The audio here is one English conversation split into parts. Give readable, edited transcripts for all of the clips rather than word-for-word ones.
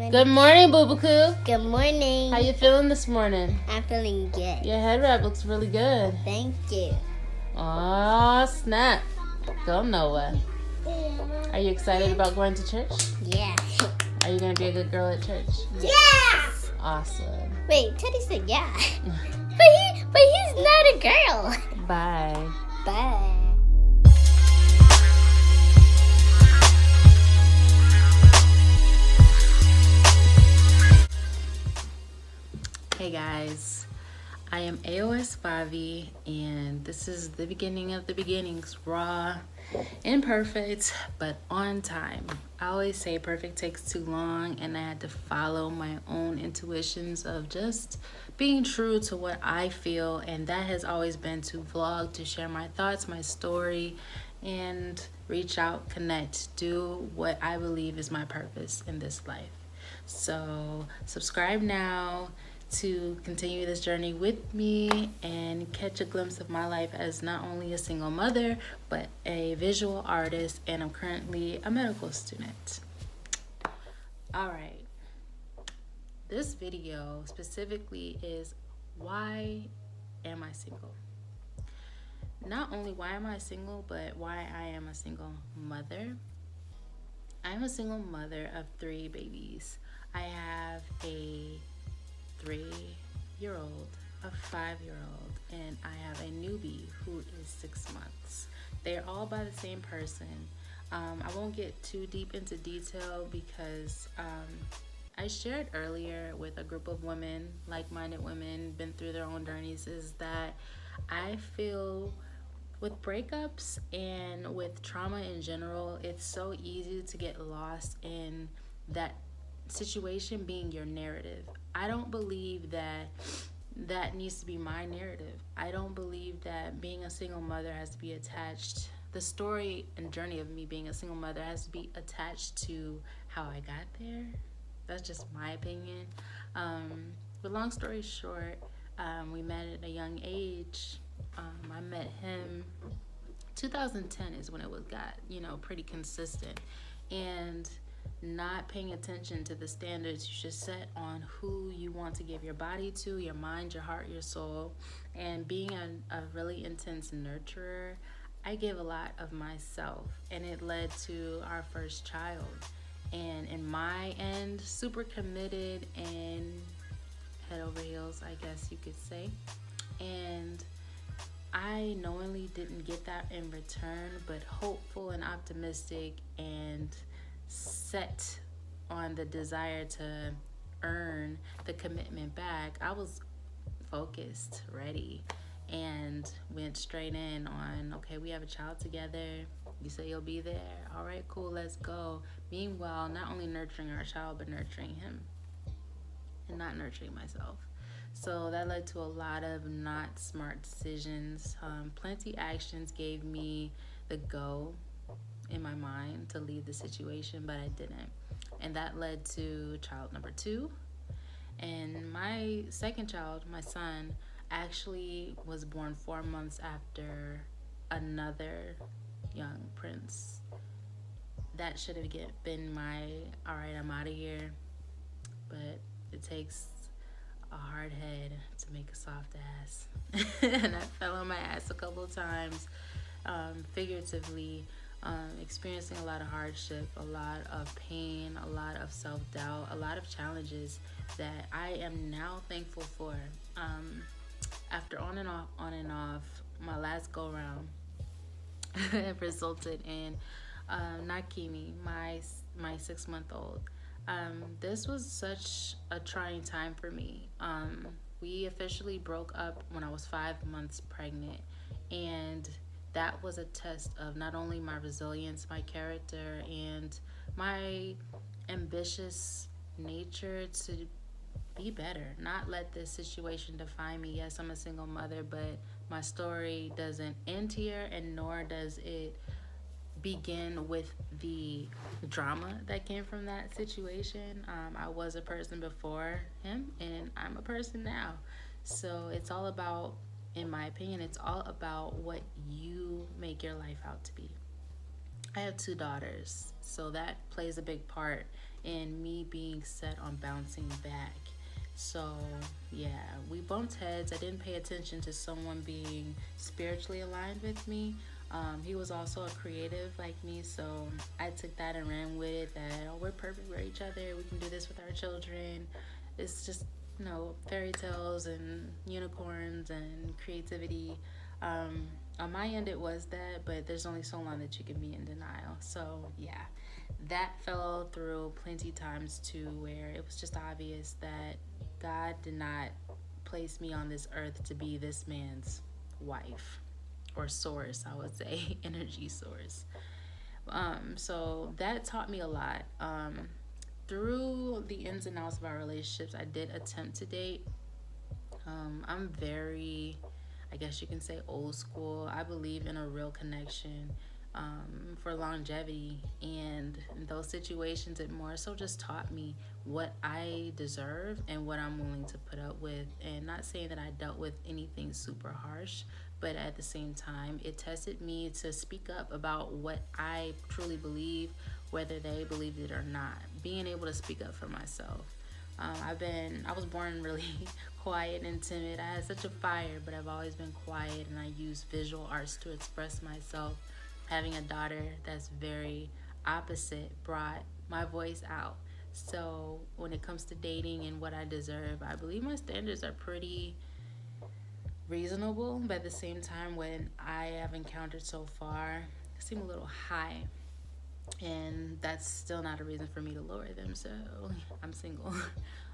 Good morning, Boo-Boo-Coo. Good morning. How you feeling this morning? I'm feeling good. Your head wrap looks really good. Thank you. Aw, snap. Go Nowa. Are you excited about going to church? Yeah. Are you going to be a good girl at church? Yes. Awesome. Wait, Teddy said yeah. but he's not a girl. Bye. Bye. Hey guys, I am Aos Vavi, and this is the beginning of the beginnings. Raw, imperfect, but on time. I always say perfect takes too long, and I had to follow my own intuitions of just being true to what I feel, and that has always been to vlog, to share my thoughts, my story, and reach out, connect, do what I believe is my purpose in this life. So subscribe now to continue this journey with me and catch a glimpse of my life as not only a single mother, but a visual artist, and I'm currently a medical student. All right. This video specifically is why am I single? Not only why am I single, but why I am a single mother. I'm a single mother of 3 babies. I have a 3-year-old, a 5-year-old, and I have a newbie who is 6 months. They're all by the same person. I won't get too deep into detail because I shared earlier with a group of women, like-minded women, been through their own journeys, is that I feel with breakups and with trauma in general, it's so easy to get lost in that situation being your narrative. I don't believe that that needs to be my narrative. I don't believe that being a single mother has to be attached. The story and journey of me being a single mother has to be attached to how I got there. That's just my opinion. But long story short, we met at a young age. I met him 2010 is when it got pretty consistent, and not paying attention to the standards you should set on who you want to give your body to, your mind, your heart, your soul, and being a really intense nurturer, I gave a lot of myself, and it led to our first child. And in my end, super committed and head over heels, I guess you could say. And I knowingly didn't get that in return, but hopeful and optimistic and set on the desire to earn the commitment back, I was focused, ready, and went straight in on, okay, we have a child together. You say you'll be there. All right, cool, let's go. Meanwhile, not only nurturing our child, but nurturing him and not nurturing myself. So that led to a lot of not smart decisions. Plenty actions gave me the go in my mind to leave the situation, but I didn't. And that led to child number 2. And my second child, my son, actually was born 4 months after another young prince. That should have been my, all right, I'm out of here. But it takes a hard head to make a soft ass. And I fell on my ass a couple of times, figuratively, experiencing a lot of hardship, a lot of pain, a lot of self-doubt, a lot of challenges that I am now thankful for. After on and off, my last go-round resulted in Nakimi, my 6-month-old. This was such a trying time for me. We officially broke up when I was 5 months pregnant, and that was a test of not only my resilience, my character, and my ambitious nature to be better, not let this situation define me. Yes, I'm a single mother, but my story doesn't end here, and nor does it begin with the drama that came from that situation. I was a person before him, and I'm a person now. So it's all about, in my opinion, it's all about what you make your life out to be. I have 2 daughters, so that plays a big part and me being set on bouncing back. So, yeah, we bumped heads. I didn't pay attention to someone being spiritually aligned with me. He was also a creative like me, so I took that and ran with it. That, oh, we're perfect for each other. We can do this with our children. It's just, fairy tales and unicorns and creativity. On my end, it was that, but there's only so long that you can be in denial. So, yeah, that fell through plenty times too, where it was just obvious that God did not place me on this earth to be this man's wife or source, I would say, energy source. So that taught me a lot. Through the ins and outs of our relationships, I did attempt to date. I'm very, I guess you can say, old school. I believe in a real connection for longevity. And in those situations, it more so just taught me what I deserve and what I'm willing to put up with. And not saying that I dealt with anything super harsh, but at the same time, it tested me to speak up about what I truly believe, whether they believed it or not. Being able to speak up for myself. I was born really quiet and timid. I had such a fire, but I've always been quiet, and I use visual arts to express myself. Having a daughter that's very opposite brought my voice out. So when it comes to dating and what I deserve, I believe my standards are pretty reasonable, but at the same time, what I have encountered so far seem a little high. And that's still not a reason for me to lower them, so I'm single.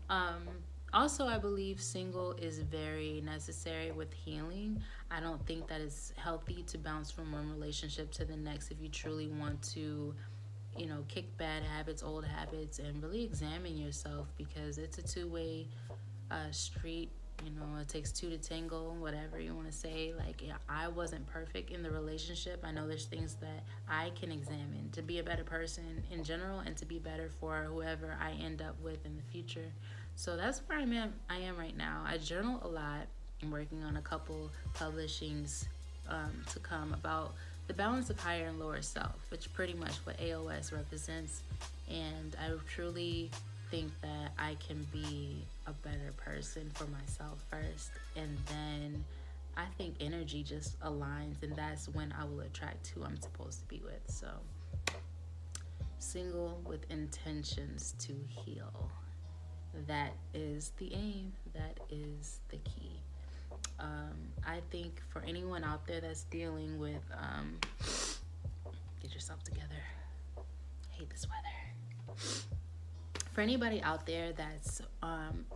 um, Also, I believe single is very necessary with healing. I don't think that it's healthy to bounce from one relationship to the next if you truly want to, kick bad habits, old habits, and really examine yourself, because it's a two-way street. It takes two to tangle, whatever you want to say. Like, yeah, I wasn't perfect in the relationship. I know there's things that I can examine to be a better person in general and to be better for whoever I end up with in the future. So that's where I am right now. I journal a lot. I'm working on a couple publishings to come about the balance of higher and lower self, which pretty much what AOS represents. And I truly think that I can be a better person for myself first, and then I think energy just aligns, and that's when I will attract who I'm supposed to be with. So, single with intentions to heal. That is the aim. That is the key. I think for anyone out there that's dealing with, get yourself together. I hate this weather. For anybody out there that's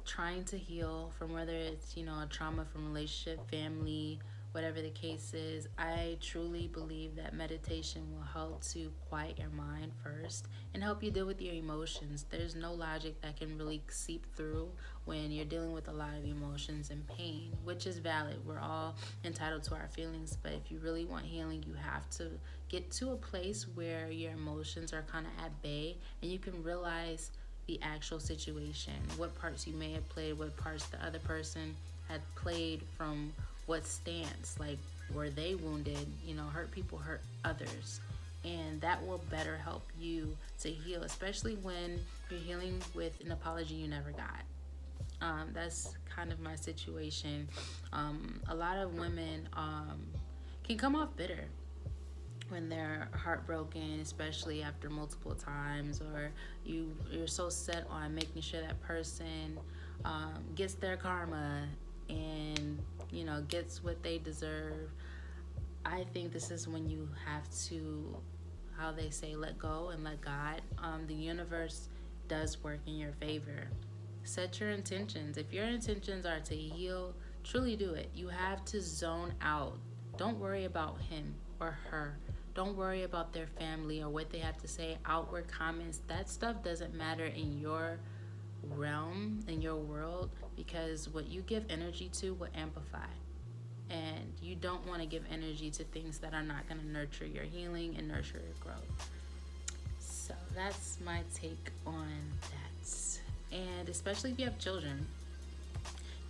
trying to heal from whether it's, a trauma from relationship, family, whatever the case is, I truly believe that meditation will help to quiet your mind first and help you deal with your emotions. There's no logic that can really seep through when you're dealing with a lot of emotions and pain, which is valid. We're all entitled to our feelings, but if you really want healing, you have to get to a place where your emotions are kind of at bay and you can realize the actual situation, what parts you may have played, what parts the other person had played from what stance, like were they wounded, hurt people hurt others, and that will better help you to heal, especially when you're healing with an apology you never got. That's kind of my situation. A lot of women can come off bitter when they're heartbroken, especially after multiple times, or you're so set on making sure that person gets their karma and gets what they deserve. I think this is when you have to, how they say, let go and let God. The universe does work in your favor. Set your intentions. If your intentions are to heal, truly do it. You have to zone out. Don't worry about him or her. Don't worry about their family or what they have to say, outward comments. That stuff doesn't matter in your realm, in your world, because what you give energy to will amplify. And you don't want to give energy to things that are not going to nurture your healing and nurture your growth. So that's my take on that. And especially if you have children,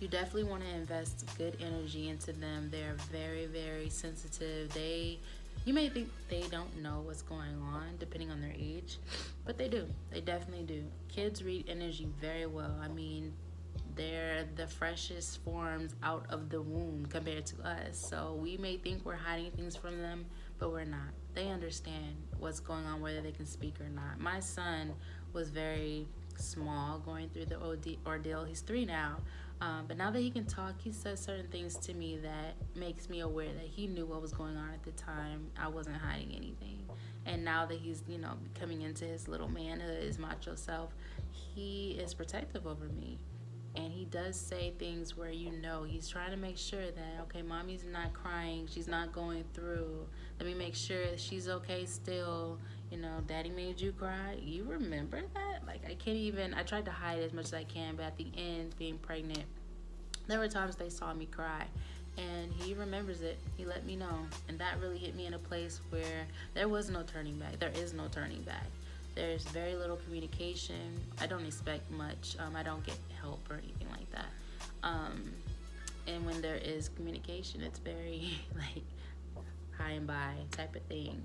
you definitely want to invest good energy into them. They're very, very sensitive. They You may think they don't know what's going on depending on their age, but they do. They definitely do. Kids read energy very well. I mean, they're the freshest forms out of the womb compared to us. So we may think we're hiding things from them, but we're not. They understand what's going on, whether they can speak or not. My son was very small going through the ordeal. He's 3 now. But now that he can talk, he says certain things to me that makes me aware that he knew what was going on at the time. I wasn't hiding anything. And now that he's, coming into his little manhood, his macho self, he is protective over me. And he does say things where he's trying to make sure that, okay, mommy's not crying, she's not going through. Let me make sure that she's okay still. Daddy made you cry. You remember that? Like, I tried to hide as much as I can, but at the end, being pregnant, there were times they saw me cry. And he remembers it. He let me know. And that really hit me in a place where there was no turning back. There is no turning back. There's very little communication. I don't expect much. I don't get help or anything like that. And when there is communication, it's very high and by type of thing.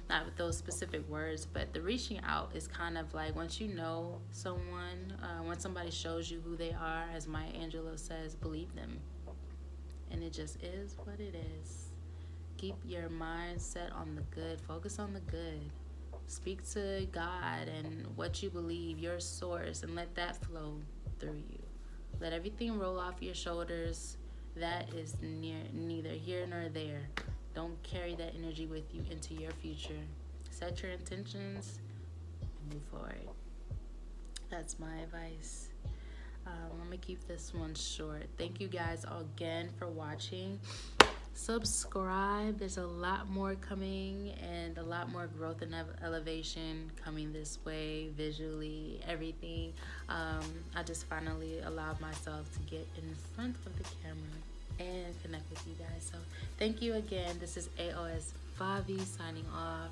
Not with those specific words, but the reaching out is kind of like once you know someone, when somebody shows you who they are, as Maya Angelou says, believe them. And it just is what it is. Keep your mind set on the good. Focus on the good. Speak to God and what you believe, your source, and let that flow through you. Let everything roll off your shoulders. That is neither here nor there. Don't carry that energy with you into your future. Set your intentions and move forward. That's my advice. I'm going to keep this one short. Thank you guys all again for watching. Subscribe. There's a lot more coming and a lot more growth and elevation coming this way, visually, everything. I just finally allowed myself to get in front of the camera and connect with you guys. So thank you again. This is Aos Vavi signing off.